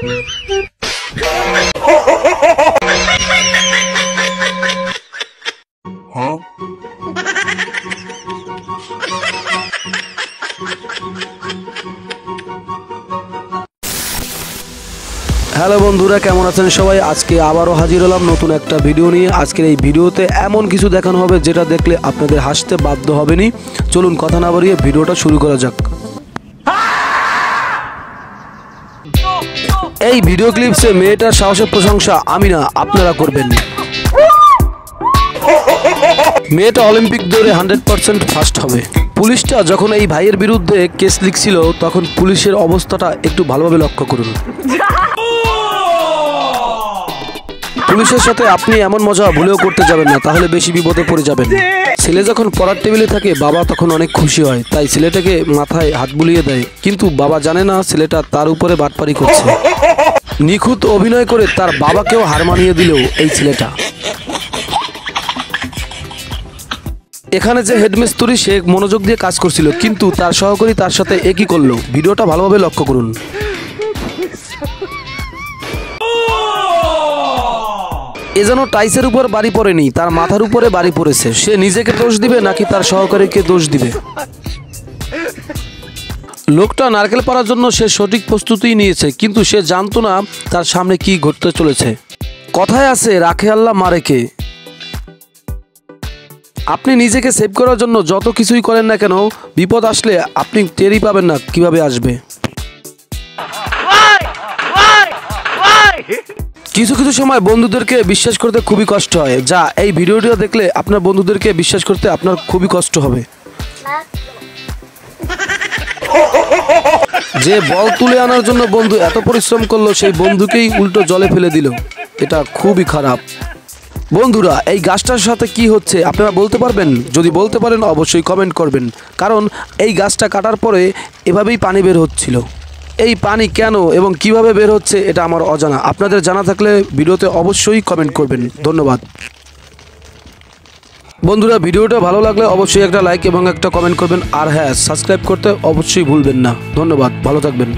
Hello বন্ধুরা, কেমন আছেন সবাই? আজকে আবারও হাজির হলাম নতুন একটা ভিডিও নিয়ে। আজকের এই ভিডিওতে এমন কিছু দেখানো হবে যেটা দেখলে আপনাদের হাসতে বাধ্য হবেনি। চলুন কথা না বাড়িয়ে ভিডিওটা শুরু করা যাক। এই ভিডিও ক্লিপসে মেয়েটার সাহসের প্রশংসা আমি না, আপনারা করবেন। মেয়েটা অলিম্পিক দৌড়ে 100% ফার্স্ট হবে। পুলিশটা যখন এই ভাইয়ের বিরুদ্ধে কেস লিখছিল তখন পুলিশের অবস্থাটা একটু ভালোভাবে লক্ষ্য করুন। পুলিশের সাথে আপনি এমন মজা ভুলেও করতে যাবেন না, তাহলে বেশি বিপদে পড়ে যাবেন। ছেলে যখন পড়ার টেবিলে থাকে বাবা তখন অনেক খুশি হয়, তাই ছেলেটাকে মাথায় হাত বুলিয়ে দেয়। কিন্তু বাবা জানে না ছেলেটা তার উপরে বাটপারি করছে। নিখুঁত অভিনয় করে তার বাবাকেও হার মানিয়ে দিল এই ছেলেটা। এখানে যে হেডমিস্ত্রি সে মনোযোগ দিয়ে কাজ করছিল, কিন্তু তার সহকারী তার সাথে একই করলো। ভিডিওটা ভালোভাবে লক্ষ্য করুন। এ যেন টাইসের উপর বাড়ি পড়েনি, তার মাথার উপরে বাড়ি পড়েছে। সে নিজেকে দোষ দিবে নাকি তার সহকারীকে দোষ দিবে? লোকটা নারকেল পাড়ার জন্য সে সঠিক প্রস্তুতি নিয়েছে, কিন্তু সে জানতো না তার সামনে কি ঘটতে চলেছে। কথায় আছে, রাখে আল্লাহ মারে কে। আপনি নিজেকে সেভ করার জন্য যত কিছুই করেন না কেন, বিপদ আসলে আপনি টেরই পাবেন না কিভাবে আসবে। কিছু কিছু সময় বন্ধুদেরকে বিশ্বাস করতে খুবই কষ্ট হয়, যা এই ভিডিওটিও দেখলে আপনার বন্ধুদেরকে বিশ্বাস করতে আপনার খুবই কষ্ট হবে। যে বল তুলে আনার জন্য বন্ধু এত পরিশ্রম করলো, সেই বন্ধুকেই উল্টো জলে ফেলে দিল। এটা খুবই খারাপ। বন্ধুরা, এই গাছটার সাথে কি হচ্ছে আপনারা বলতে পারবেন? যদি বলতে পারেন অবশ্যই কমেন্ট করবেন, কারণ এই গাছটা কাটার পরে এভাবেই পানি বের হচ্ছিল। এই পানি কেন এবং কিভাবে বের হচ্ছে এটা আমার অজানা। আপনাদের জানা থাকলে ভিডিওতে অবশ্যই কমেন্ট করবেন। ধন্যবাদ বন্ধুরা। ভিডিওটা ভালো লাগলে অবশ্যই একটা লাইক এবং একটা কমেন্ট করবেন। আর হ্যাঁ, সাবস্ক্রাইব করতে অবশ্যই ভুলবেন না। ধন্যবাদ, ভালো থাকবেন।